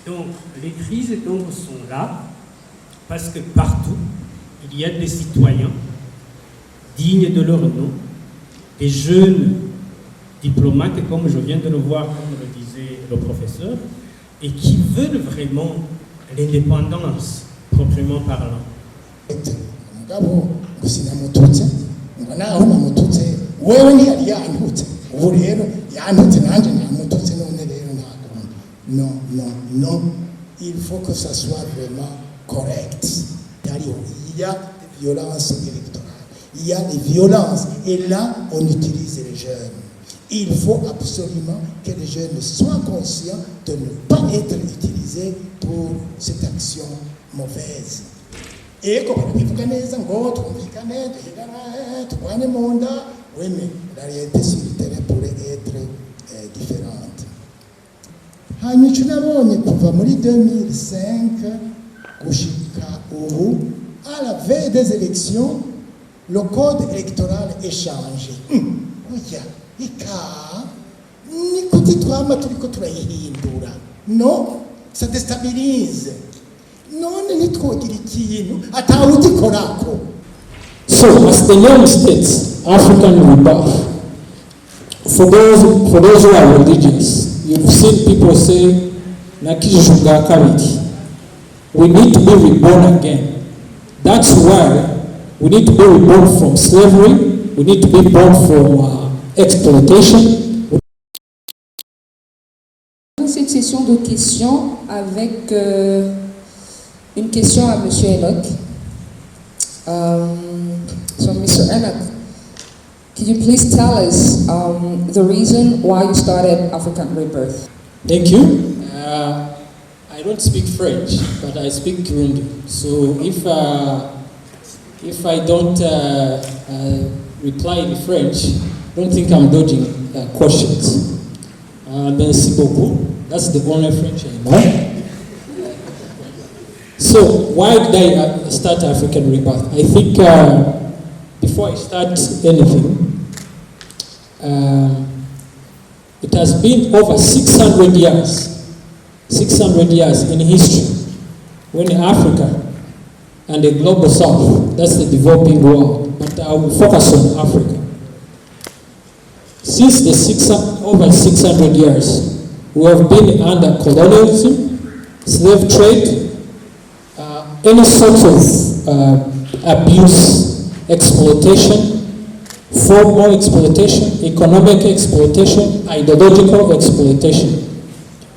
Donc, les crises d'ombre sont là parce que partout, il y a des citoyens dignes de leur nom, des jeunes diplomates, comme je viens de le voir, comme le disait le professeur, et qui veulent vraiment l'indépendance, proprement parlant. Non, non, non, il faut que ça soit vraiment correct. Il y a des violences électorales, il y a des violences, et là, on utilise les jeunes. Il faut absolument que les jeunes soient conscients de ne pas être utilisés pour cette action mauvaise. Et comme on dit, oui, mais la réalité sur le terrain pourrait être différente. Hanyuma nabonye kuva muri 2005 gushika ubu à la veille des élections le code électoral est changé. Oya ika ni kuti twama turiko turayihindura. Non, ça déstabilise. Non, nitwogira ikintu atawugikorako. So as the young states, African rebirth, for those who are religious, you've seen people say, Nakijunga Kabiti. We need to be reborn again. That's why we need to be reborn from slavery, we need to be born from exploitation. Cette session de questions avec une question à M. Enoch. So Mr. Enoch, could you please tell us the reason why you started African Rebirth? Thank you. I don't speak French, but I speak Kirundi. So if I don't reply in French, don't think I'm dodging questions. Merci beaucoup. That's the only French I know. So why did I start African Rebirth? I think before I start anything, it has been over 600 years in history when Africa and the global south, that's the developing world, but I will focus on Africa. Since over 600 years, we have been under colonialism, slave trade, any sort of abuse, exploitation, formal exploitation, economic exploitation, ideological exploitation,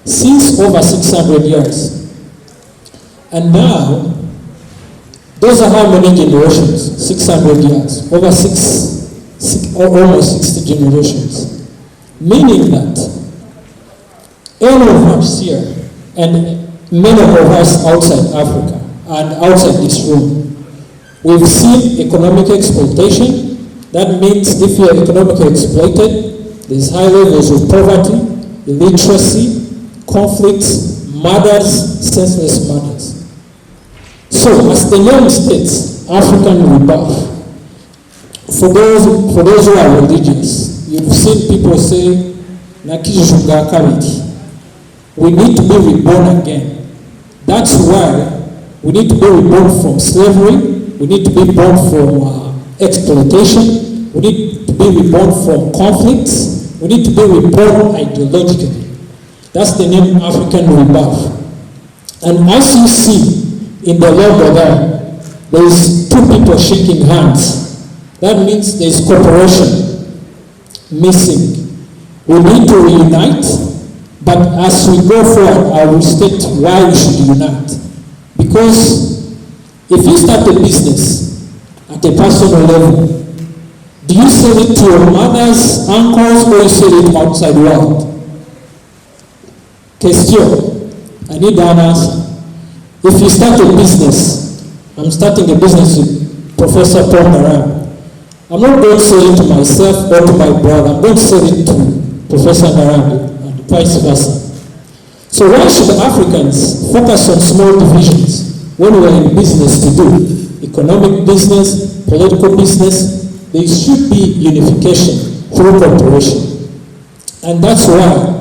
since over 600 years. And now, those are how many generations? 600 years, over almost 60 generations. Meaning that all of us here, and many of us outside Africa, and outside this room, we've seen economic exploitation. That means if you're economically exploited, there's high levels of poverty, illiteracy, conflicts, murders, senseless murders. So, as the United States, African rebirth, for those who are religious, you've seen people say, Nakijunga Kabiti. We need to be reborn again. That's why we need to be reborn from slavery, we need to be born from exploitation, we need to be reborn from conflicts, we need to be reborn ideologically. That's the name African rebirth. And as you see in the logo there is two people shaking hands. That means there is cooperation missing. We need to reunite, but as we go forward, I will state why we should unite. Because if you start a business at a personal level, do you sell it to your mother's uncles or you sell it outside world? Question. I need an answer. If you start a business, I'm starting a business with Professor Paul Naram. I'm not going to sell it to myself or to my brother. I'm going to sell it to Professor Naram and vice versa. So why should Africans focus on small divisions when we are in business to do? Economic business, political business, there should be unification through cooperation. And that's why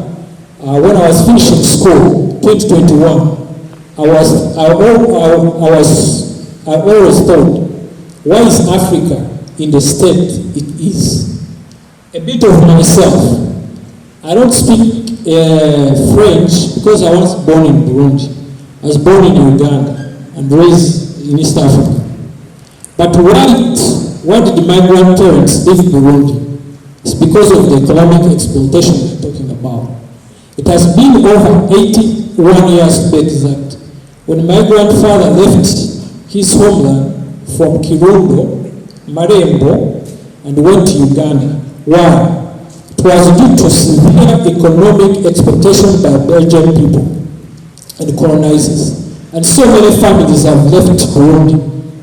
when I was finishing school, 2021, I always thought, why is Africa in the state it is? A bit of myself. I don't speak French because I was born in Burundi. I was born in Uganda and raised in East Africa. But why did my grandparents leave Burundi? It's because of the economic exploitation we're talking about. It has been over 81 years to be exact. When my grandfather left his homeland from Kirundo, Marembo, and went to Uganda. Why? It was due to severe economic exploitation by Belgian people and colonizers. And so many families have left Burundi.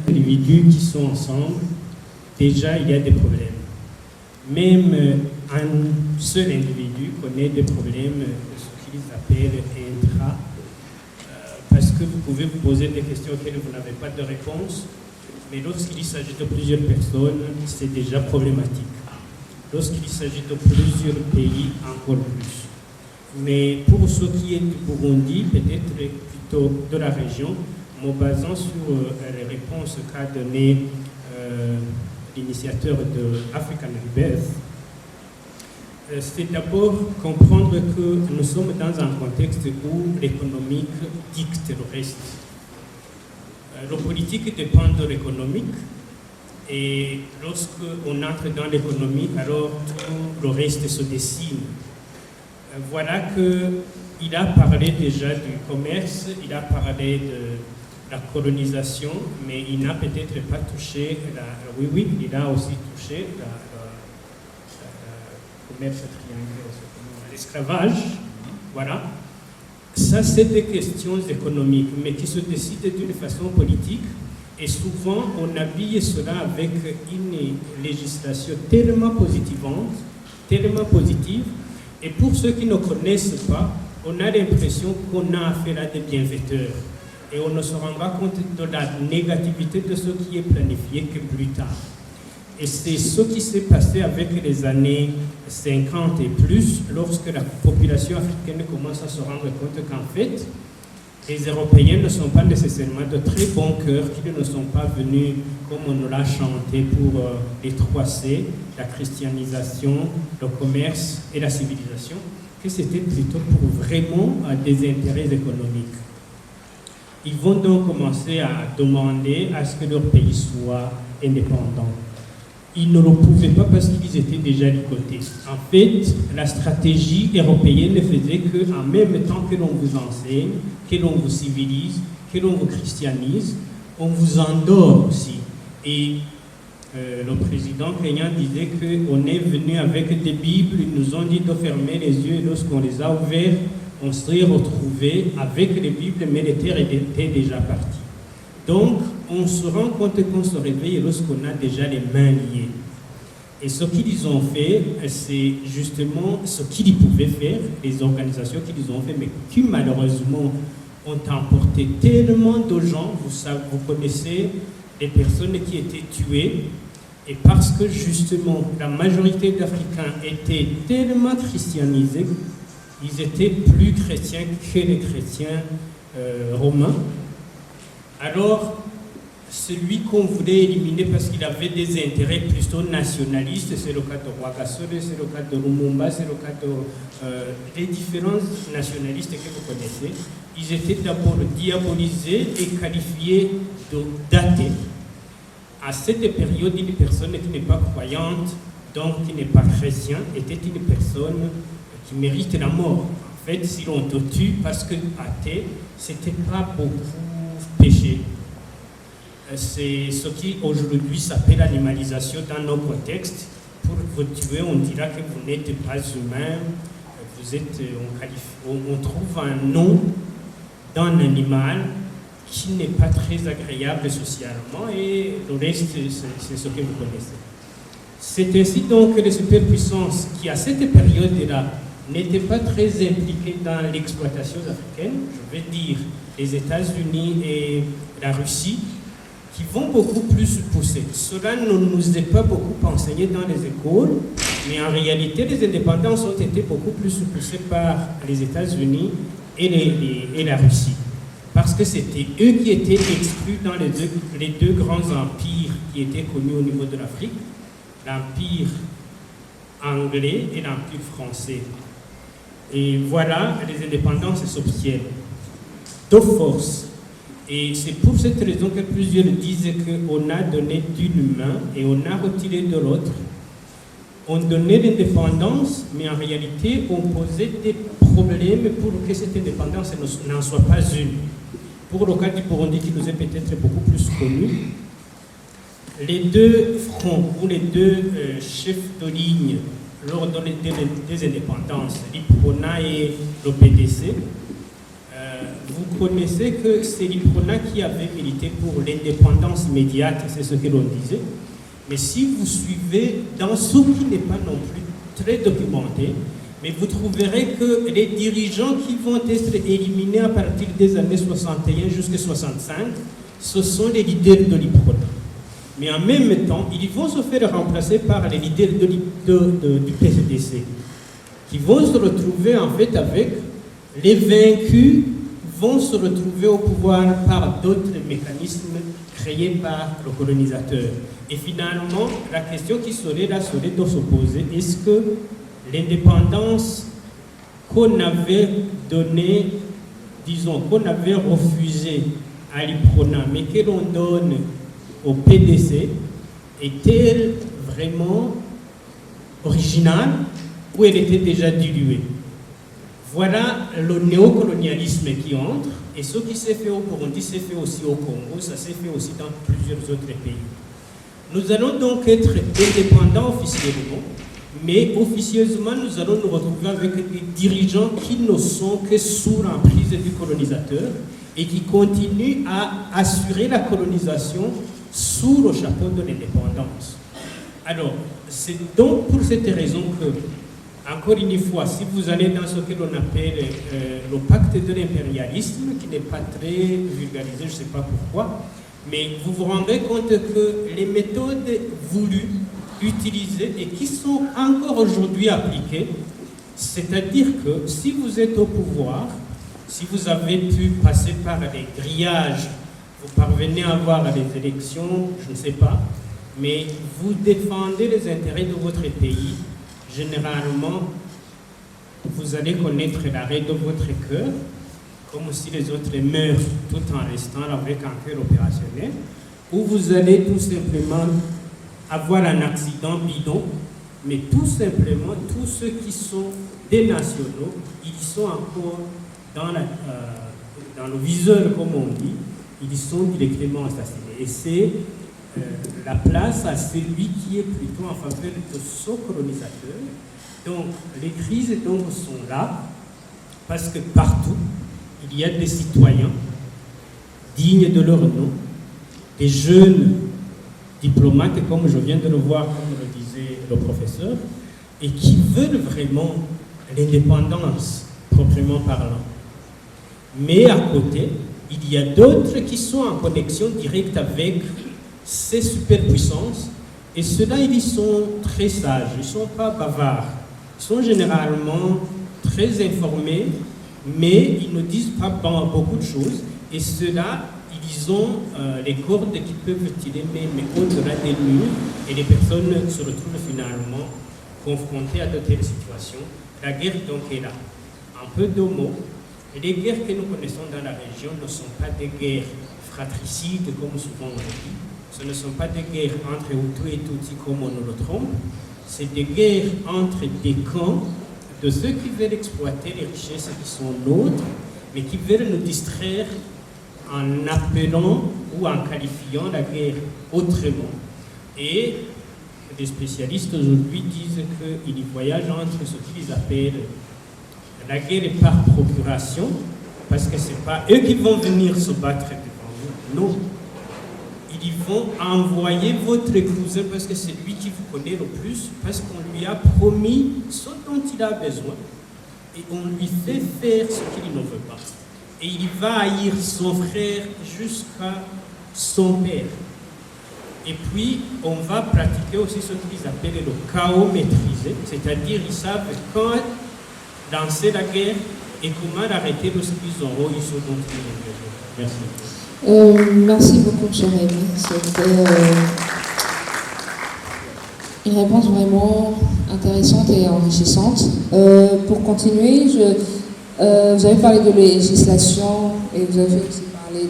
Les individus qui sont ensemble, déjà il y a des problèmes. Même un seul individu connaît des problèmes de ce qu'ils appellent intra, parce que vous pouvez vous poser des questions auxquelles vous n'avez pas de réponse, mais lorsqu'il s'agit de plusieurs personnes, c'est déjà problématique. Lorsqu'il s'agit de plusieurs pays, encore plus. Mais pour ce qui est du Burundi, peut-être plutôt de la région, me basant sur les réponses qu'a donné l'initiateur de African Rebirth, c'est d'abord comprendre que nous sommes dans un contexte où l'économique dicte le reste. Le politique dépend de l'économique, et lorsqu'on entre dans l'économie, alors tout le reste se dessine. Voilà qu'il a parlé déjà du commerce, il a parlé de la colonisation, mais il n'a peut-être pas touché, oui, il a aussi touché le commerce triangulaire, l'esclavage, voilà. Ça, c'est des questions économiques, mais qui se décident d'une façon politique, et souvent, on habille cela avec une législation tellement positive, et pour ceux qui ne connaissent pas, on a l'impression qu'on a affaire à des bienfaiteurs. Et on ne se rend pas compte de la négativité de ce qui est planifié que plus tard. Et c'est ce qui s'est passé avec les années 50 et plus, lorsque la population africaine commence à se rendre compte qu'en fait, les Européens ne sont pas nécessairement de très bon cœur, qu'ils ne sont pas venus, comme on nous l'a chanté, pour les 3C, la christianisation, le commerce et la civilisation, que c'était plutôt pour vraiment des intérêts économiques. Ils vont donc commencer à demander à ce que leur pays soit indépendant. Ils ne le pouvaient pas parce qu'ils étaient déjà ligotés. En fait, la stratégie européenne faisait qu'en même temps que l'on vous enseigne, que l'on vous civilise, que l'on vous christianise, on vous endort aussi. Et le président kenyan disait qu'on est venu avec des Bibles, ils nous ont dit de fermer les yeux, et lorsqu'on les a ouverts, on serait retrouvé avec les Bibles, mais les terres étaient déjà parties. Donc, on se rend compte qu'on se réveille lorsqu'on a déjà les mains liées. Et ce qu'ils ont fait, c'est justement ce qu'ils pouvaient faire, les organisations qu'ils ont fait, mais qui malheureusement ont emporté tellement de gens. Vous connaissez les personnes qui étaient tuées, et parce que justement la majorité d'Africains étaient tellement christianisés, ils étaient plus chrétiens que les chrétiens romains. Alors, celui qu'on voulait éliminer parce qu'il avait des intérêts plutôt nationalistes, c'est le cas de Rwagasore, c'est le cas de Lumumba, c'est le cas des différents nationalistes que vous connaissez. Ils étaient d'abord diabolisés et qualifiés d'athées. À cette période, une personne qui n'est pas croyante, donc qui n'est pas chrétien, était une personne qui mérite la mort. En fait, si l'on te tue parce que athée, c'était pas beaucoup péché. C'est ce qui aujourd'hui s'appelle l'animalisation dans nos contextes. Pour vous tuer, on dira que vous n'êtes pas humain, vous êtes, on trouve un nom d'un animal qui n'est pas très agréable socialement, et le reste, c'est ce que vous connaissez. C'est ainsi donc que les superpuissances qui, à cette période-là, n'étaient pas très impliquées dans l'exploitation africaine, je vais dire les États-Unis et la Russie, qui vont beaucoup plus pousser. Cela ne nous est pas beaucoup enseigné dans les écoles, mais en réalité, les indépendances ont été beaucoup plus poussées par les États-Unis et la Russie. Parce que c'était eux qui étaient exclus dans les deux grands empires qui étaient connus au niveau de l'Afrique, l'empire anglais et l'empire français. Et voilà, les indépendances s'obtiennent de force. Et c'est pour cette raison que plusieurs disent qu'on a donné d'une main et on a retiré de l'autre. On donnait l'indépendance, mais en réalité, on posait des problèmes pour que cette indépendance n'en soit pas une. Pour le cas du Burundi, qui nous est peut-être beaucoup plus connu, les deux fronts ou les deux chefs de ligne lors des indépendances, l'IPRONA et le PDC, vous connaissez que c'est l'IPRONA qui avait milité pour l'indépendance immédiate, c'est ce que l'on disait. Mais si vous suivez dans ce qui n'est pas non plus très documenté, mais vous trouverez que les dirigeants qui vont être éliminés à partir des années 61 jusqu'à 65, ce sont les leaders de l'IPRONA. Mais en même temps, ils vont se faire remplacer par les leaders du PCDC, qui vont se retrouver en fait avec les vaincus, vont se retrouver au pouvoir par d'autres mécanismes créés par le colonisateur. Et finalement, la question qui serait là serait de se poser, est-ce que l'indépendance qu'on avait donnée, disons, qu'on avait refusée à l'IPRONA, mais que l'on donne au PDC, est-elle vraiment originale ou elle était déjà diluée? Voilà le néocolonialisme qui entre, et ce qui s'est fait au Burundi s'est fait aussi au Congo, ça s'est fait aussi dans plusieurs autres pays. Nous allons donc être indépendants officiellement, mais officieusement nous allons nous retrouver avec des dirigeants qui ne sont que sous l'emprise du colonisateur et qui continuent à assurer la colonisation sous le chapeau de l'indépendance. Alors, c'est donc pour cette raison que, encore une fois, si vous allez dans ce que l'on appelle le pacte de l'impérialisme, qui n'est pas très vulgarisé, je ne sais pas pourquoi, mais vous vous rendrez compte que les méthodes voulues, utilisées et qui sont encore aujourd'hui appliquées, c'est-à-dire que si vous êtes au pouvoir, si vous avez pu passer par les grillages, vous parvenez à avoir les élections, je ne sais pas, mais vous défendez les intérêts de votre pays, généralement, vous allez connaître l'arrêt de votre cœur, comme si les autres meurent tout en restant avec un cœur opérationnel, ou vous allez tout simplement avoir un accident bidon, mais tout simplement, tous ceux qui sont des nationaux, ils sont encore dans le viseur, comme on dit, ils sont directement assassinés. Et c'est la place à celui qui est plutôt en faveur de ce colonisateur. Donc, les crises donc sont là, parce que partout, il y a des citoyens dignes de leur nom, des jeunes diplomates, comme je viens de le voir, comme le disait le professeur, et qui veulent vraiment l'indépendance, proprement parlant. Mais à côté, il y a d'autres qui sont en connexion directe avec ces superpuissances, et ceux-là, ils sont très sages, ils ne sont pas bavards, ils sont généralement très informés, mais ils ne disent pas beaucoup de choses, et ceux-là, ils ont les cordes qui peuvent tirer, mais au-delà des murs, et les personnes se retrouvent finalement confrontées à de telles situations. La guerre donc est là. Un peu de mots. Les guerres que nous connaissons dans la région ne sont pas des guerres fratricides, comme souvent on le dit. Ce ne sont pas des guerres entre Hutu et Tutsi, comme on nous le trompe. C'est des guerres entre des camps de ceux qui veulent exploiter les richesses qui sont nôtres, mais qui veulent nous distraire en appelant ou en qualifiant la guerre autrement. Et les spécialistes aujourd'hui disent qu'ils voyagent entre ce qu'ils appellent la guerre par procuration, parce que ce n'est pas eux qui vont venir se battre devant nous. Non. Ils vont envoyer votre cousin parce que c'est lui qui vous connaît le plus, parce qu'on lui a promis ce dont il a besoin, et on lui fait faire ce qu'il ne veut pas. Et il va haïr son frère jusqu'à son père. Et puis, on va pratiquer aussi ce qu'ils appellent le chaos maîtrisé, c'est-à-dire ils savent quand lancer la guerre et comment l'arrêter lorsqu'ils auront eu ce dont ils ont besoin. Merci. Merci beaucoup, M. Rémy. C'était une réponse vraiment intéressante et enrichissante. Pour continuer, vous avez parlé de législation et vous avez aussi parlé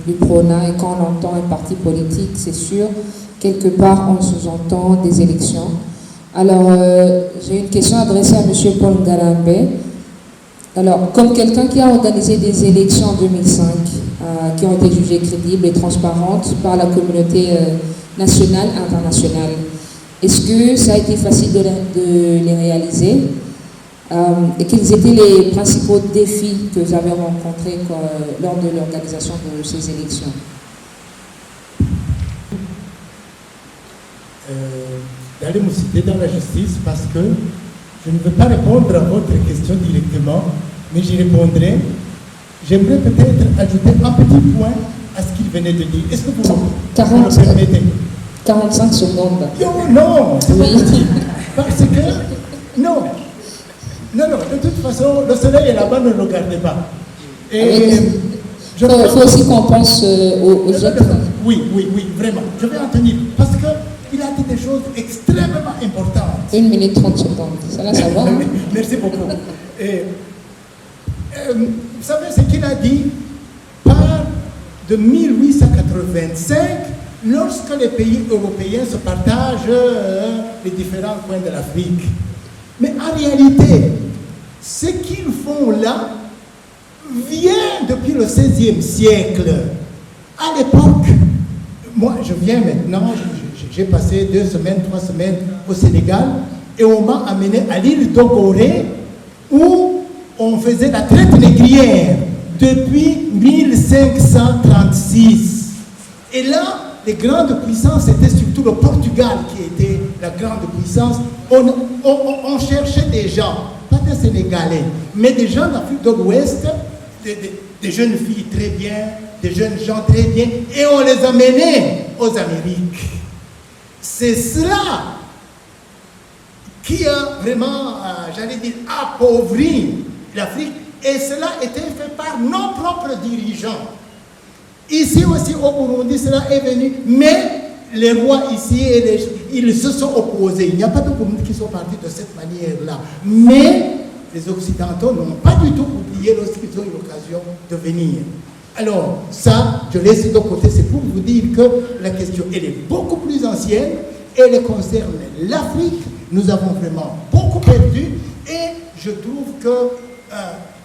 du PRONA, et quand on entend un parti politique, c'est sûr, quelque part on sous-entend des élections. Alors, j'ai une question adressée à M. Paul Ngarambe. Alors, comme quelqu'un qui a organisé des élections en 2005, qui ont été jugées crédibles et transparentes par la communauté nationale et internationale, est-ce que ça a été facile de les réaliser? Et quels étaient les principaux défis que vous avez rencontrés lors de l'organisation de ces élections? D'aller me citer dans la justice parce que je ne veux pas répondre à votre question directement, mais j'y répondrai. J'aimerais peut-être ajouter un petit point à ce qu'il venait de dire. Est-ce que vous me permettez? 45 secondes. Non, c'est pas possible. Parce que, non, de toute façon, le soleil est là-bas, ne le regardez pas. Et il faut aussi qu'on pense aux autres. Oui, vraiment. Je vais en tenir. Parce qu'il a dit des choses extrêmement importantes. 1 minute 30 secondes. Ça là, ça va. Hein? Merci beaucoup. Vous savez ce qu'il a dit? Par de 1885, lorsque les pays européens se partagent les différents coins de l'Afrique. Mais en réalité, ce qu'ils font là vient depuis le XVIe siècle. À l'époque, moi je viens maintenant, j'ai passé 2 semaines, 3 semaines au Sénégal et on m'a amené à l'île d'Ogoré où on faisait la traite négrière depuis 1536. Et là, les grandes puissances, c'était surtout le Portugal qui était la grande puissance. On cherchait des gens, pas des Sénégalais, mais des gens d'Afrique de l'Ouest, des jeunes filles très bien, des jeunes gens très bien, et on les amenait aux Amériques. C'est cela qui a vraiment, j'allais dire, appauvri l'Afrique, et cela était fait par nos propres dirigeants. Ici aussi au Burundi, cela est venu, mais les rois ici, ils se sont opposés. Il n'y a pas de Burundi qui sont partis de cette manière-là. Mais les Occidentaux n'ont pas du tout oublié lorsqu'ils ont eu l'occasion de venir. Alors, ça, je laisse de côté, c'est pour vous dire que la question, elle est beaucoup plus ancienne, elle concerne l'Afrique. Nous avons vraiment beaucoup perdu, et je trouve que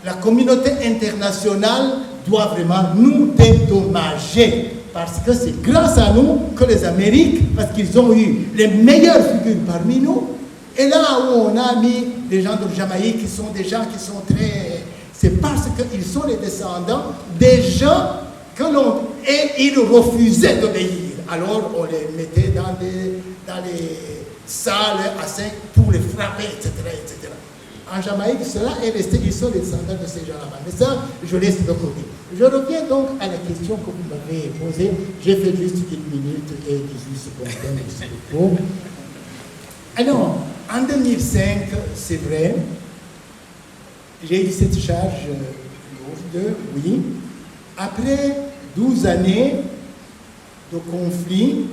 la communauté internationale doit vraiment nous dédommager, parce que c'est grâce à nous que les Amériques, parce qu'ils ont eu les meilleures figures parmi nous, et là où on a mis des gens de Jamaïque qui sont des gens qui sont très... C'est parce qu'ils sont les descendants des gens que l'on... Et ils refusaient d'obéir. Alors on les mettait dans les salles à 5 pour les frapper, etc., etc. En Jamaïque, cela est resté, ils sont les descendants de ces gens-là. Mais ça, je laisse de côté. Je reviens donc à la question que vous m'avez posée. J'ai fait juste 1 minute et 18 secondes. Merci beaucoup. Alors, en 2005, c'est vrai, j'ai eu cette charge lourde, oui. Après 12 années de conflits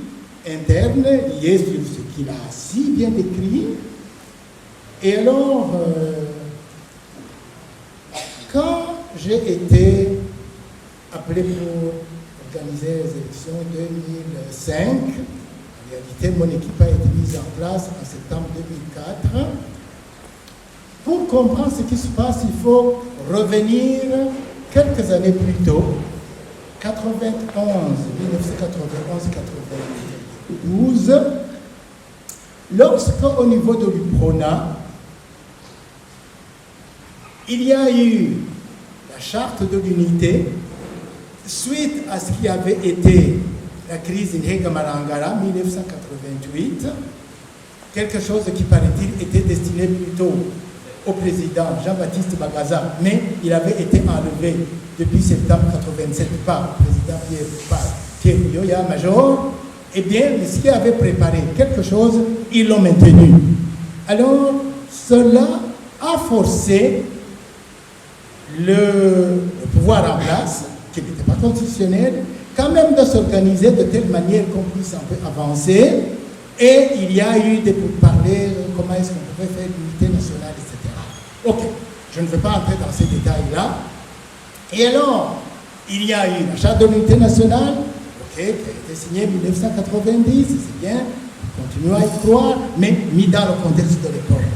internes liés sur ce qu'il a si bien décrit. Et alors, quand j'ai été appelé pour organiser les élections 2005, en réalité, mon équipe a été mise en place en septembre 2004. Pour comprendre ce qui se passe, il faut revenir quelques années plus tôt, 1991-92, lorsqu'au niveau de l'UPRONA, il y a eu la charte de l'unité, suite à ce qui avait été la crise Nhenga-Marangara 1988, quelque chose qui, paraît-il, était destiné plutôt au président Jean-Baptiste Bagaza, mais il avait été enlevé depuis septembre 1987 par le président Pierre Buyoya Major. Eh bien, ce qui avait préparé quelque chose, ils l'ont maintenu. Alors, cela a forcé le pouvoir en place, qui n'était pas constitutionnel, quand même de s'organiser de telle manière qu'on puisse un peu avancer. Et il y a eu des pourparlers, comment est-ce qu'on pouvait faire l'unité nationale, etc. Ok, je ne vais pas entrer dans ces détails-là. Et alors, il y a eu la charte de l'unité nationale, qui a été signée en 1990, c'est bien, continuons à y croire, mais mis dans le contexte de l'époque.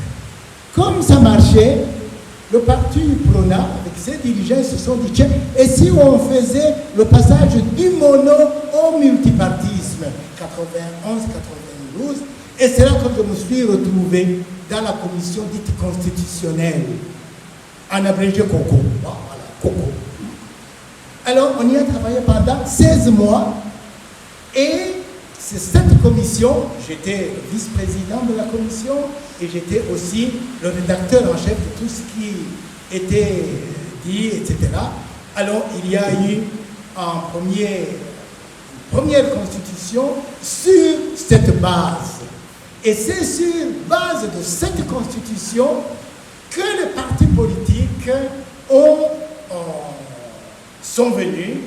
Comme ça marchait, le parti Prona, avec ses dirigeants, se sont dit, tiens, et si on faisait le passage du mono au multipartisme, 91-92, et c'est là que je me suis retrouvé dans la commission dite constitutionnelle, en abrégé COCO. Voilà, COCO. Alors, on y a travaillé pendant 16 mois, et c'est cette commission, j'étais vice-président de la commission, et j'étais aussi le rédacteur en chef de tout ce qui était dit, etc. Alors, il y a eu une première constitution sur cette base. Et c'est sur base de cette constitution que les partis politiques sont venus,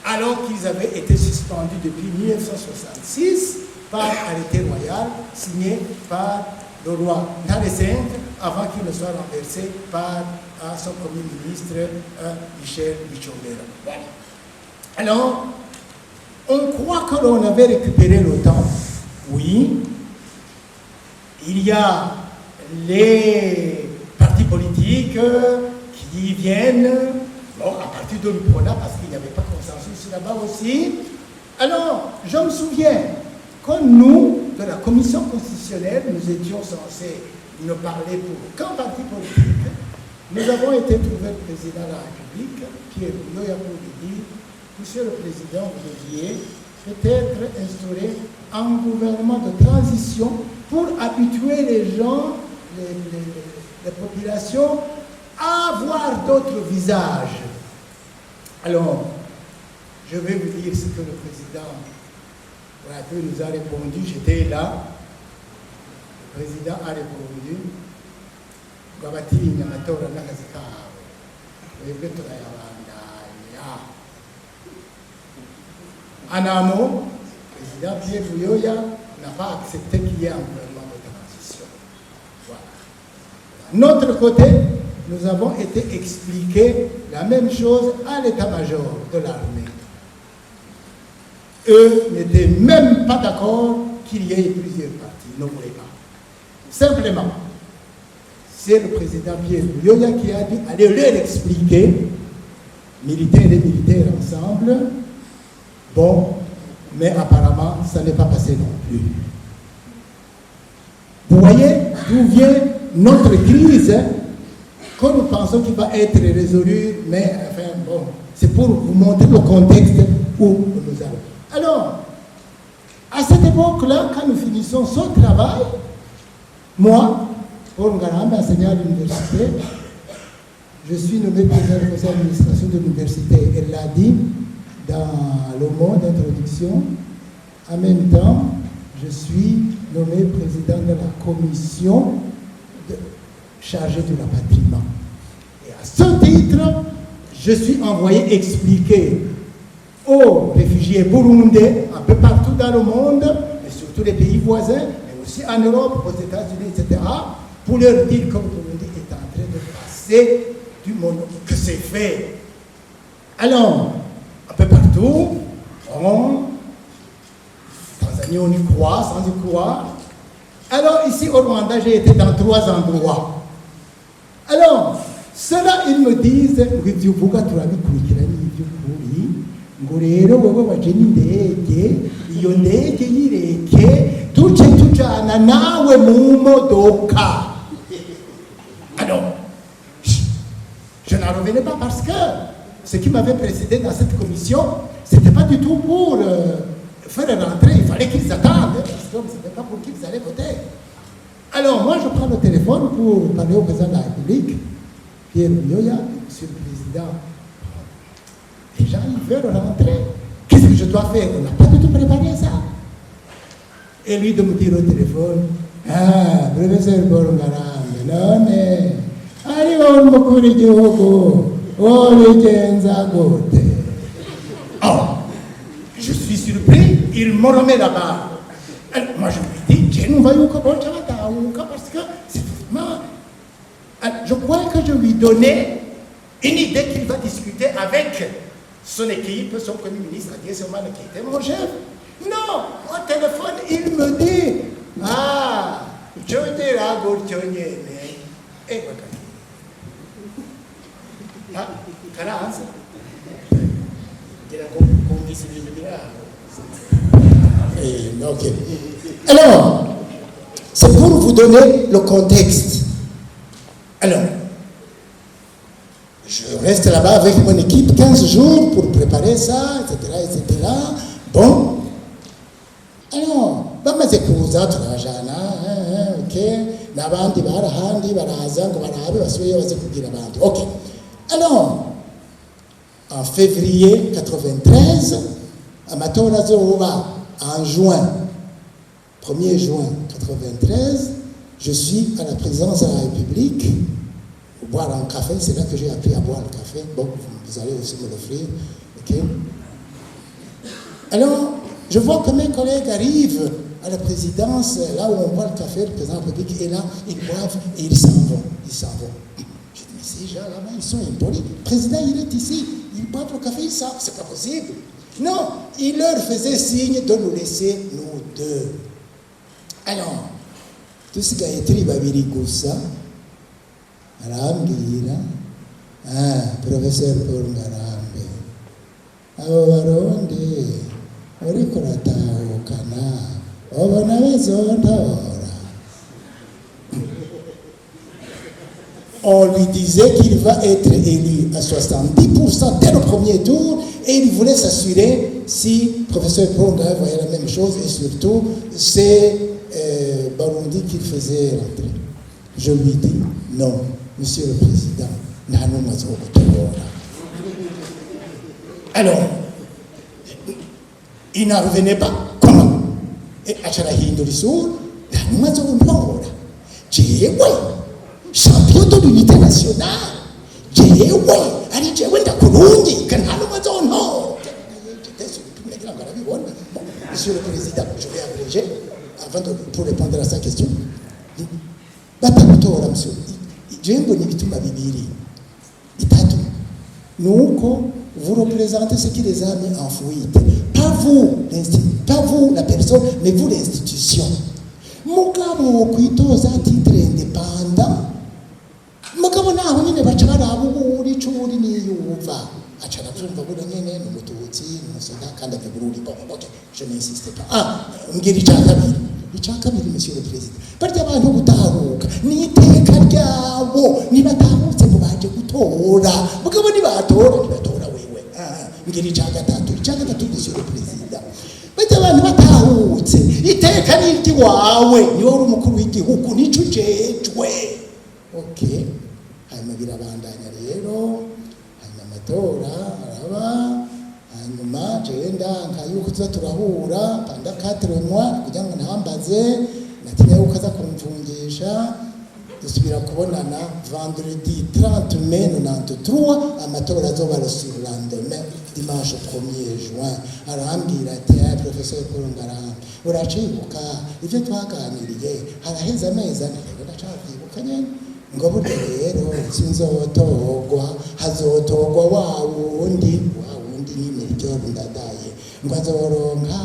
alors qu'ils avaient été suspendus depuis 1966 par arrêté royal signé par le roi Nare V avant qu'il ne soit renversé par son premier ministre Michel Michombero. Voilà. Alors, on croit que l'on avait récupéré le temps. Oui. Il y a les partis politiques qui viennent, bon, à partir de l'UPRONA, parce qu'il n'y avait pas de consensus là-bas aussi. Alors, je me souviens, quand nous, de la commission constitutionnelle, nous étions censés ne parler pour aucun parti politique, nous avons été trouvés le président de la République, Pierre Buyoya, pour lui dire, Monsieur le Président, vous deviez peut-être instaurer un gouvernement de transition pour habituer les gens, les populations, à voir d'autres visages. Alors, je vais vous dire ce que le président nous a répondu. J'étais là. Le président a répondu. En un mot, le président Pierre Buyoya n'a pas accepté qu'il y ait un gouvernement de transition. Voilà. Notre côté, nous avons été expliquer la même chose à l'état-major de l'armée. Eux n'étaient même pas d'accord qu'il y ait plusieurs partis, ils ne voulaient pas. Simplement, c'est le président Pierre Buyoya qui a dit allez leur expliquer, militaires et militaires ensemble. Bon, mais apparemment, ça n'est pas passé non plus. Vous voyez d'où vient notre crise, hein, que nous pensons qu'il va être résolu, mais enfin, bon, c'est pour vous montrer le contexte où nous allons. Alors, à cette époque-là, quand nous finissons ce travail, moi, Paul Ngarambe, enseignant à l'université, je suis nommé président du conseil d'administration de l'université. Elle l'a dit dans le mot d'introduction. En même temps, je suis nommé président de la commission chargée de rapatriement. Et à ce titre, je suis envoyé expliquer aux réfugiés burundais, un peu partout dans le monde, mais surtout les pays voisins, mais aussi en Europe, aux États-Unis, etc., pour leur dire que le Burundi est en train de passer du monde, que c'est fait. Alors, un peu partout, en Tanzanie, on y croit, sans y croire. Alors, ici au Rwanda, j'ai été dans 3 endroits. Alors, ceux-là, ils me disent, ngo rero wowe wajeni indege iyo ndege yireke tuce tujana nawe mu modoka. Alors, je n'en revenais pas parce que ce qui m'avait précédé dans cette commission, c'était pas du tout pour faire rentrer, il fallait qu'ils attendent, parce que c'était pas pour qui ils allaient voter. Alors moi je prends le téléphone pour parler au président de la République, Pierre Buyoya, monsieur le président. Les gens, ils veulent rentrer. Qu'est-ce que je dois faire? On n'a pas du tout préparé ça. Et lui de me dire au téléphone, ah, professeur Paul Ngarambe, non mais, allez, none umukuru w'igihugu wabigenza gute? Oh, je suis surpris, il me remet là-bas. Moi je lui dis, je ne vois pas parce que c'est vraiment... Je crois que je lui donnais une idée qu'il va discuter avec son équipe, son premier ministre, directement qui était mon chef. Non, au téléphone, il me dit, ah, je te raconte, et ah, carence. Ok. Alors, c'est pour vous donner le contexte. Alors, je reste là-bas avec mon équipe 15 jours pour préparer ça, etc. Bon. Alors, bamaze kuza turajana, ok, n'abandi barahandi baraza ngo barabe basubiye baze kugira abandi. Ok. Alors, en février 93, amatora azoba en juin, 1er juin 93, je suis à la présidence de la République, boire un café, c'est là que j'ai appris à boire le café. Bon, vous allez aussi me l'offrir, ok. Alors, je vois que mes collègues arrivent à la présidence, là où on boit le café, le président de la République est là, ils boivent et ils s'en vont. Je dis, mais ces gens là-bas, ils sont impolis. Le président, il est ici, ils boivent le café, ils savent, c'est pas possible. Non, il leur faisait signe de nous laisser, nous deux. Alors, dusigaye turi babiri gusa, arambwira, Professeur Paul Ngarambe, abo barundi uriko uratahukana ubona bazontora. On lui disait qu'il va être élu à 70% dès le premier tour et il voulait s'assurer si Professeur Paul Ngarambe voyait la même chose et surtout c'est Barundi qu'il faisait rentrer. Je lui dis non, Monsieur le Président, alors, il n'en revenait pas. Comment? Et champion de l'unité nationale, j'étais Monsieur le Président, je vais abréger avant pour répondre à sa question. Monsieur, vous représentez ce qui les a mis en fuite. Pas vous, la personne, mais vous, l'institution. Mugabo kwitoza à titre indépendant. Mugabo naho nyine bacana abuburi curi niyuva. Acana vyumva bura nyene n'umututsi n'umusoda kandi avuga bon, ok, je n'insiste pas. Mbwira icya kabiri, Monsieur le Président. Barya abantu gutahuka ni iteka ryabo, nibatahutse ngo baje gutora. Mugabo nibatora wewe. Mbwira icya gatatu, Monsieur le Président. Barya abantu batahutse iteka ni iry'iwawe, niwe uri umukuru w'igihugu, nico ujejwe. Ok, hanyuma birabandanya rero, hanyuma amatora araba, hanyuma jewe ndanka yuko tuza turahura panda 4 mois kugira ngo ntambaze, natinya yuko aza kumfungisha. Dusubira kubonana vendredi 30 mai 93, amatora azoba le surlendemain dimanche 1er juin. Arambwira ati Professeur Paul Ngarambe, uracibuka ivyo twaganiriye haraheze amezi ane, rero ndacavyibuka nyene ngo burya rero sinzotogwa, hazotogwa wa wundi nyine Melchior Ndadaye ngo azoronka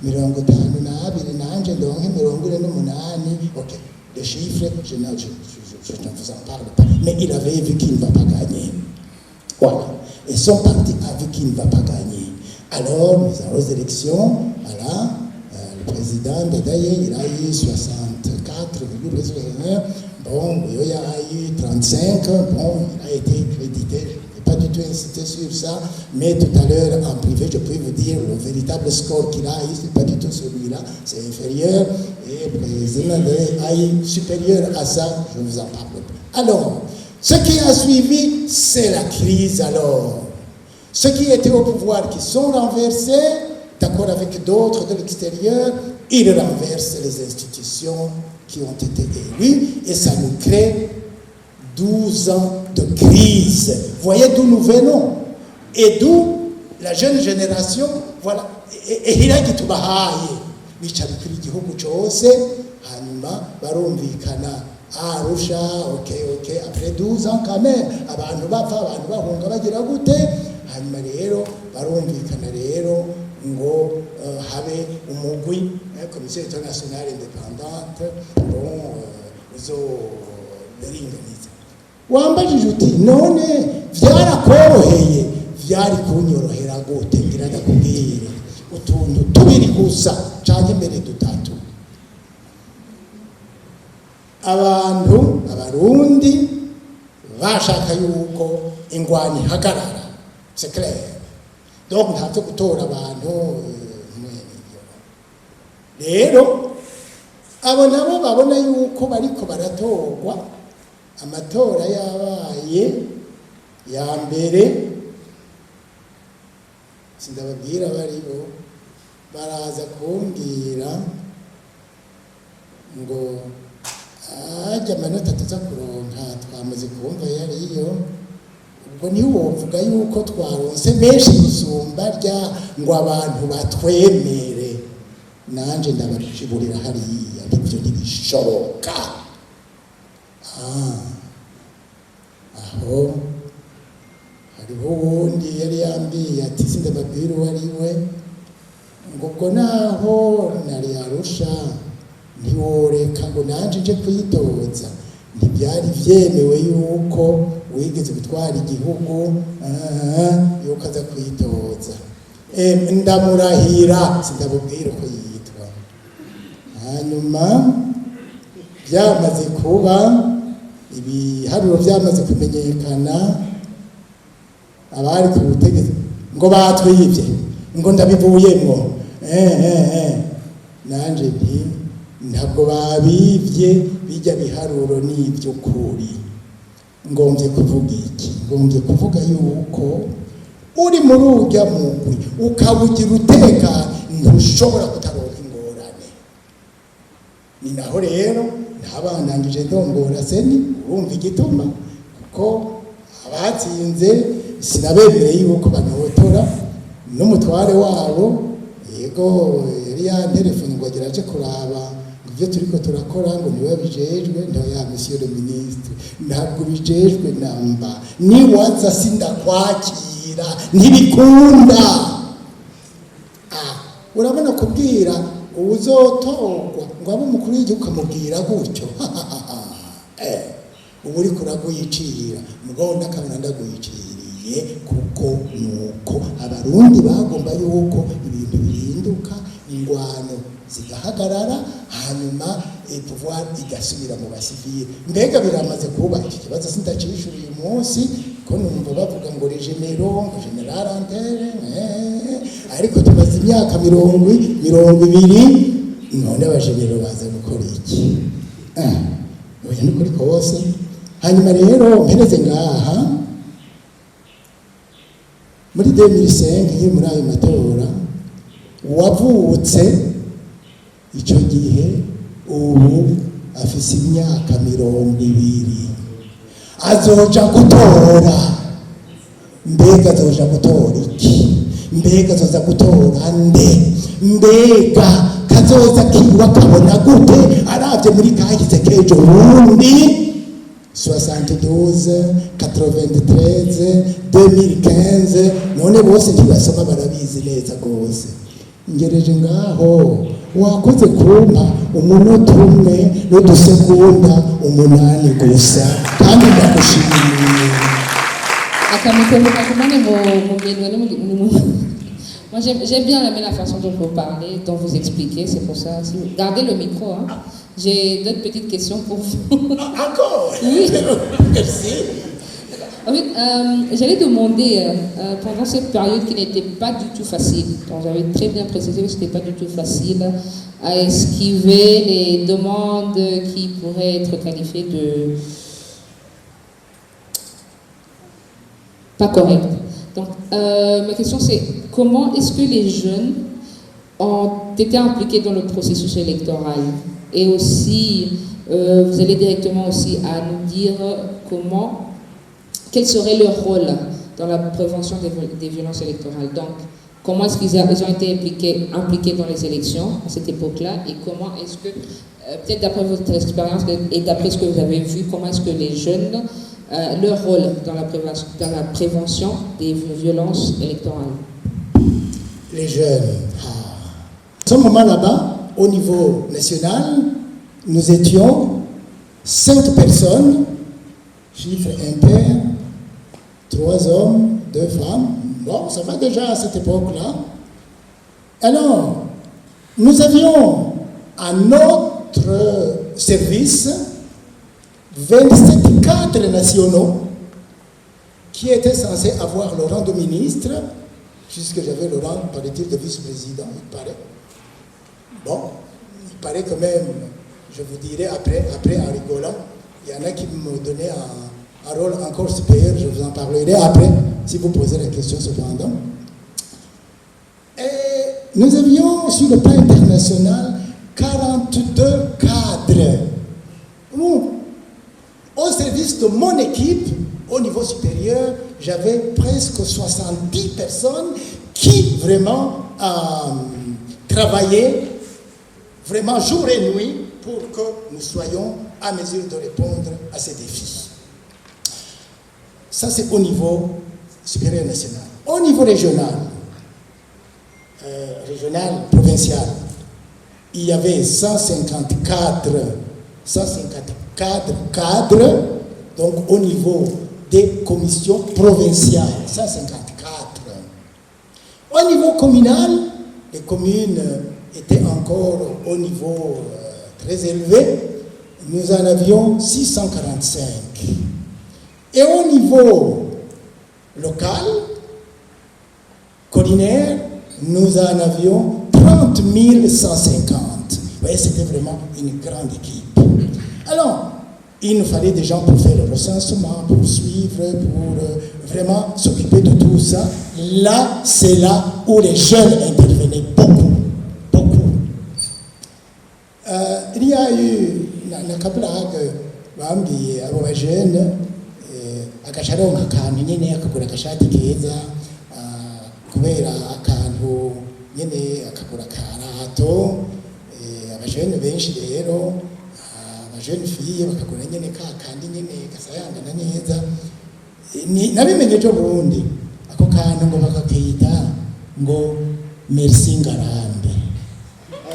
52 nanje ndonke 48. Ok, les chiffres, je ne vous en parle pas, mais il avait vu qu'il ne va pas gagner. Voilà. Et son parti a vu qu'il ne va pas gagner. Alors, nous allons aux élections. Voilà. Le président Ndadaye, il a eu 64,61. Bon, il a eu 35. Bon, il a été crédité. Je n'ai pas du tout insisté sur ça. Mais tout à l'heure, en privé, je peux vous dire le véritable score qu'il a eu, ce n'est pas du tout celui-là. C'est inférieur. Et le président a eu supérieur à ça. Je ne vous en parle pas. Alors, ce qui a suivi, c'est la crise alors. Ceux qui étaient au pouvoir, qui sont renversés, d'accord avec d'autres de l'extérieur, ils renversent les institutions qui ont été élues et ça nous crée 12 ans de crise. Vous voyez d'où nous venons. Et d'où la jeune génération, voilà, ihiragi tubahaye bicara kuri igihugu cyose hanyuma barumvikana Arusha, ok, après 12 ans quand même, abantu bapfa, abantu bahunga bagira gute, hanyuma rero barumvikana rero ngo habe umugwi commission internationale indépendante bon zo beringaniza. Wambajije uti none byarakoroheye, byari kunyorohera gute? Ngira ndakubwira utuntu tubiri gusa cyangwa imbere dutatu. Abantu abarundi bashaka yuko ingwani hagarara, c'est clair. Donc ntabyo gutora abantu rero abo nabo babona yuko bariko baratorwa. Amatora yabaye ya mbere, sindababwira baribo, baraza kumbwira ngo ajya amanota tuza kuronka twamaze kumva yariyo. Ubwo niho wovuga yuko twaronse menshi gusumba rya ngo abantu batwemere. Nanje ndabashiburira hariya ibyo ntibishoboka. Aho hariho wundi yari yambwiye ati sindababwira uwo ari we, ngo ubwo naho nari Arusha ntiworeka ngo nanje nje kwitoza. Ntibyari byemewe yuko wigeze gutwara igihugu yuko aza kwitoza. Ndamurahira sindabubwira uko yitwa. Hanyuma byamaze kuba ibiharuro byamaze kumenyekana, abari ku butegetsi ngo batwibye, ngo ndabivuyemo. Nanje nti ntabwo babibye, bijya biharuro n'iby'ukuri. Ngombye kuvuga iki? Ngombye kuvuga yuko uri muri urya mugwi ukawugira utekanye, ntushobora kutaronka ingorane. Ni naho rero ntabanangije ndongora seni, urumva igituma, kuko abatsinze sinabemereye yuko banotora. N'umutware wabo yego yari yanterefone ngo agira aje kuraba ibyo turiko turakora, ngo niwe bijejwe. Ntoya monsieur le ministre, ntabwo bijejwe namba, ni waza sindakwakira ntibikunda. Urabona kubwira uzotorwa ngo abe umukuru w'igihugu ukamubwira gutyo ubu uri kuraguyicira mugabo ndakabona ndaguyiciriye, kuko nuko abarundi bagomba yuko ibintu bihinduka, ingwano zigahagarara, hanyuma pouvoir igasubira mu basivile. Mbega biramaze kuba iki kibazo sindacishura uyu munsi, ko numva bavuga ngo regenero ngo general antere, ariko tumaze imyaka 20 none abagenero baza gukora iki? Oya ni kuri kose. Hanyuma rero mpereze ngaha muri 2005 muri ayo matora wavutse icyo gihe, ubu afise imyaka 20 azoja gutora. Mbega azoja gutora iki? Mbega azoza gutora nde? Mbega kazoza kiwa kabona gute aravye muri kagize kejo bundi 72 93 2015 none bose ntibasoma barabizi neza gose. Ngereje ngaho wakoze kumpa umunota umwe n'udusekunda 8 gusa, kandi ndakushimiye. Moi, j'aime bien aimer la façon dont vous parlez, dont vous expliquez, c'est pour ça. Si vous gardez le micro, hein. J'ai d'autres petites questions pour vous. Encore? Oui. Merci. En fait, j'allais demander, pendant cette période qui n'était pas du tout facile, donc j'avais très bien précisé que ce n'était pas du tout facile, à esquiver les demandes qui pourraient être qualifiées de pas correctes. Donc, ma question c'est, comment est-ce que les jeunes ont été impliqués dans le processus électoral? Et aussi, vous allez directement aussi à nous dire comment quel serait leur rôle dans la prévention des violences électorales. Donc, comment est-ce qu'ils ont été impliqués dans les élections à cette époque-là, et comment est-ce que, peut-être d'après votre expérience et d'après ce que vous avez vu, comment est-ce que les jeunes, leur rôle dans la prévention des violences électorales? Les jeunes. À ce moment là-bas, au niveau national, nous étions 5 personnes, chiffre impair, 3 hommes, 2 femmes. Bon, ça va déjà à cette époque-là. Alors, nous avions à notre service 27 cadres nationaux qui étaient censés avoir le rang de ministre, puisque j'avais le rang, paraît-il, de vice-président, il paraît. Bon, il paraît quand même, je vous dirai après en rigolant, il y en a qui me donnaient un rôle encore supérieur, je vous en parlerai après, si vous posez la question cependant. Et nous avions, sur le plan international, 42 cadres. Au service de mon équipe, au niveau supérieur, j'avais presque 70 personnes qui vraiment travaillaient vraiment jour et nuit pour que nous soyons à mesure de répondre à ces défis. Ça, c'est au niveau supérieur national. Au niveau régional, provincial, il y avait 154 cadres, donc au niveau des commissions provinciales, 154. Au niveau communal, les communes étaient encore au niveau très élevé, nous en avions 645. Et au niveau local, collinaire, nous en avions 30 150. Vous voyez, c'était vraiment une grande équipe. Alors, il nous fallait des gens pour faire le recensement, pour suivre, pour vraiment s'occuper de tout ça. Là, c'est là où les jeunes intervenaient beaucoup. Il y a eu abo jeunes agacaronka akantu nyene akagura agashati keza kubera akantu nyene akagura karato abajene benshi rero abajene fille bakagura nyene kandi nyene gasayangana neza nabimenye cyo burundi ako kantu ngo bakakita ngo merci ngarambe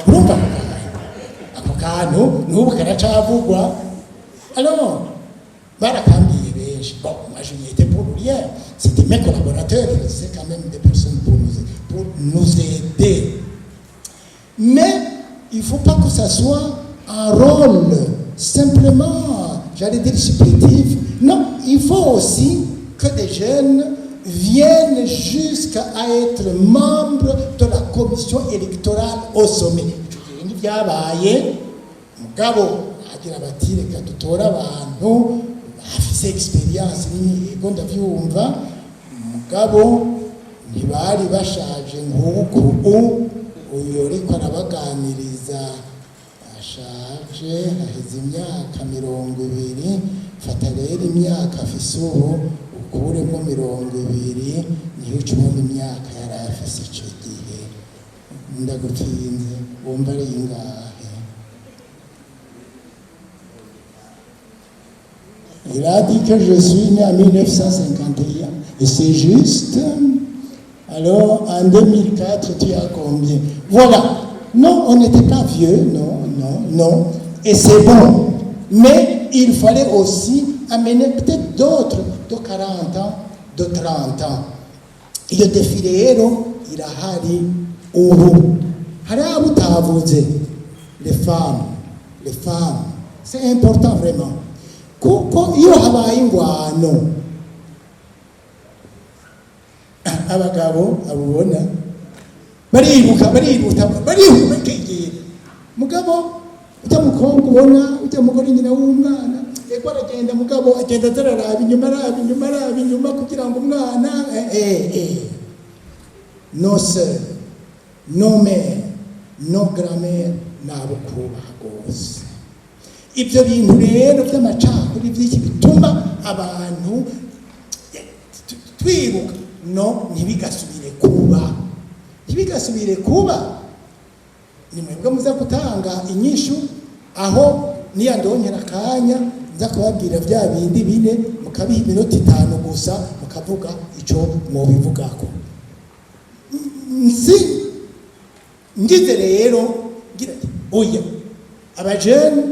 urumva ako kantu n'ubu karacavugwa. Alors barakambiye benshi. Bon, moi je n'y étais pour rien, c'était mes collaborateurs, c'est quand même des personnes pour nous aider. Mais il ne faut pas que ça soit un rôle simplement, j'allais dire supplétif. Non, il faut aussi que des jeunes viennent jusqu'à être membres de la commission électorale au sommet. Mugabo agira bati reka dutora abantu bafise experience nini ego ndavyumva mugabo ntibari bashaje nk'uko uyu ariko arabaganiriza ashaje aheze imyaka 20, fata rero imyaka afise ubu ukuremo 20 niyo cumwe imyaka yari afise ico gihe ndagutinze wumva ari ingahe. Il a dit que je suis né en 1951 et c'est juste. Alors en 2004 tu as combien? Voilà. Non, on n'était pas vieux, non. Et c'est bon. Mais il fallait aussi amener peut-être d'autres de 40 ans, de 30 ans. Le défilero, il a hari ubu. Hari abutavuze. Les femmes. C'est important vraiment. Kuko iyo habaye ingwano abagabo abubona baribuka kigiye mugabo ujya mukobwa ubona ujya mugore nyina w'umwana yego aragenda mugabo agenda zararaba inyuma kugira ngo umwana no sœur no mère no grand-mère nabo kubaha rwose. Ibyo bintu rero by'amacakuri by'iki bituma abantu twibuka no ntibigasubire kuba ntibigasubire kuba ni mwebwe muza gutanga inyishu aho niyandonyera akanya nza kubabwira bya bindi bine mukabiha iminota 5 gusa mukavuga ico mwobivugako nsi ngize rero ngira oya abajene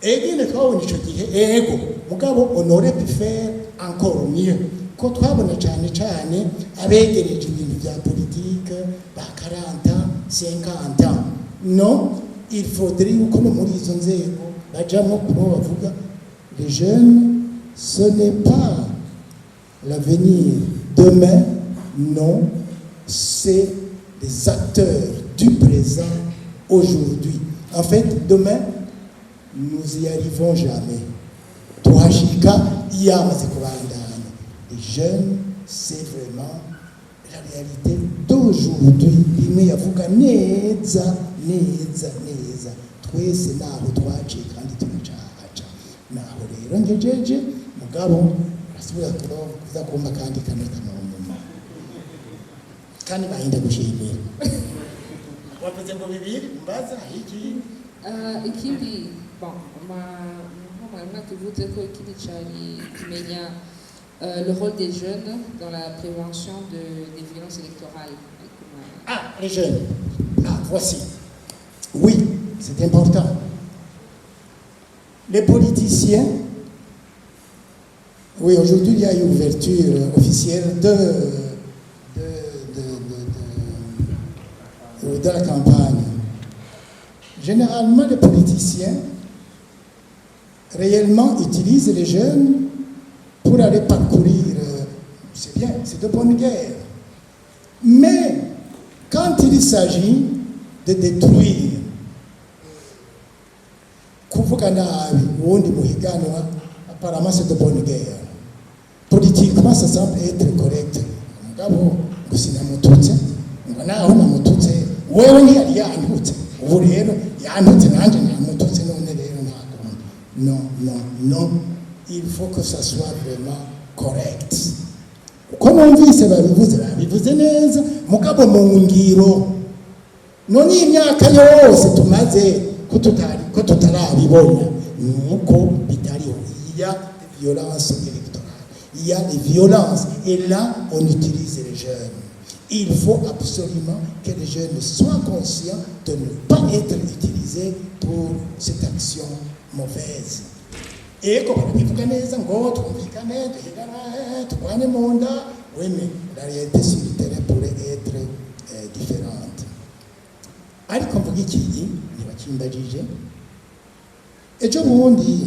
egine twabona ico gihe ego mugabo honore peut faire encore mieux ko twabona cyane cyane abegereje ibintu bya politique ba 40 50 ans non il faudrait yuko no muri izo nzego bajamwo kuba bavuga les jeunes ce n'est pas l'avenir demain non c'est des acteurs du présent aujourd'hui en fait demain nous y arrivons jamais tuhashika yamaze kubandanya les jeunes c'est vraiment la réalité d'aujourd'hui imwe yavuga neza twese naho twaciye kandi turacaca naho rero ngejeje mugabo asubira kuza kumva kandi kaneka n'umuntu kandi bahinda gushimira wavuze ngo bibiri mbaza iki ikindi bon mama tuvuze ko ikindi cyane kumenya le rôle des jeunes dans la prévention des violences électorales. Ah, les jeunes. Ah, voici. Oui, c'est important. Les politiciens, oui, aujourd'hui il y a une ouverture officielle de la campagne. Généralement, les politiciens réellement utilisent les jeunes pour aller parcourir, c'est bien, c'est de bonne guerre. Mais quand il s'agit de détruire, kuvuga nabi uwundi muhiganwa, apparemment c'est de bonne guerre. Politiquement, ça semble être correct. Mugabo ngo sinamututse, ngo naho namututse, wewe ntiyari yantutse, ubu rero yantutse nanjye namututse none rero ntabwo. Non. Il faut que ça soit vraiment correct. Uko numvise babivuze neza mugabo mu ngiro none imyaka yose tumaze ko tutarabibona nuko bitariho. Il y a des violences électorales, il y a des violences et là on utilise les jeunes. Il faut absolument que les jeunes soient conscients de ne pas être utilisés pour cette action mauvaise. Ego barabivuga neza ngo twumvikane duhigana tubane mu nda weme la réalité sur le terrain pourrait être différente. Ariko mvuga iki ntibakimbajije ejo bundi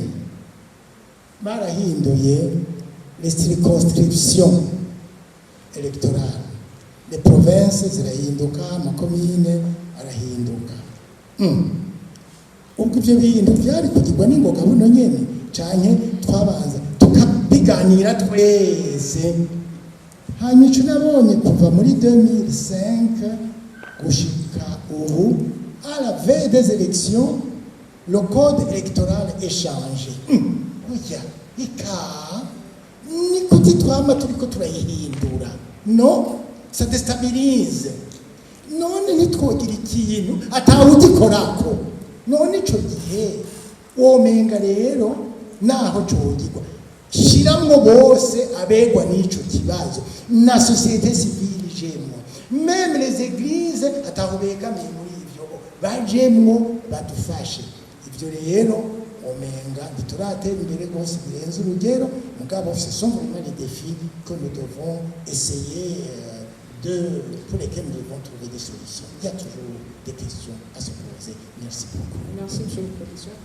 barahinduye les circonscriptions électorales, les provinces zirahinduka, amakomine arahinduka. Ubwo ibyo bintu byari kugirwa n'ingoga buno nyene canke twabanza tukabiganira twese. Hanyuma ico nabonye kuva muri 2005 gushika ubu à la veille des élections le code électoral est changé. Oya ika ni kuti twama turiko turayihindura. Non, ça déstabilise. None nitwogira ikintu atawugikorako. None ico gihe womenga rero naho cogirwa shiramwo bose abegwa n'ico kibazo na société civile jemwo, même les églises ataho begamiye muri ivyo bajemwo badufashe. Ivyo rero omenga ntituratera imbere rwose birenze urugero mugabo ce sont vraiment les défis que nous devons essayer pour lesquels nous devons trouver des solutions. Il y a toujours des questions à se poser. Merci beaucoup. Merci, monsieur le professeur.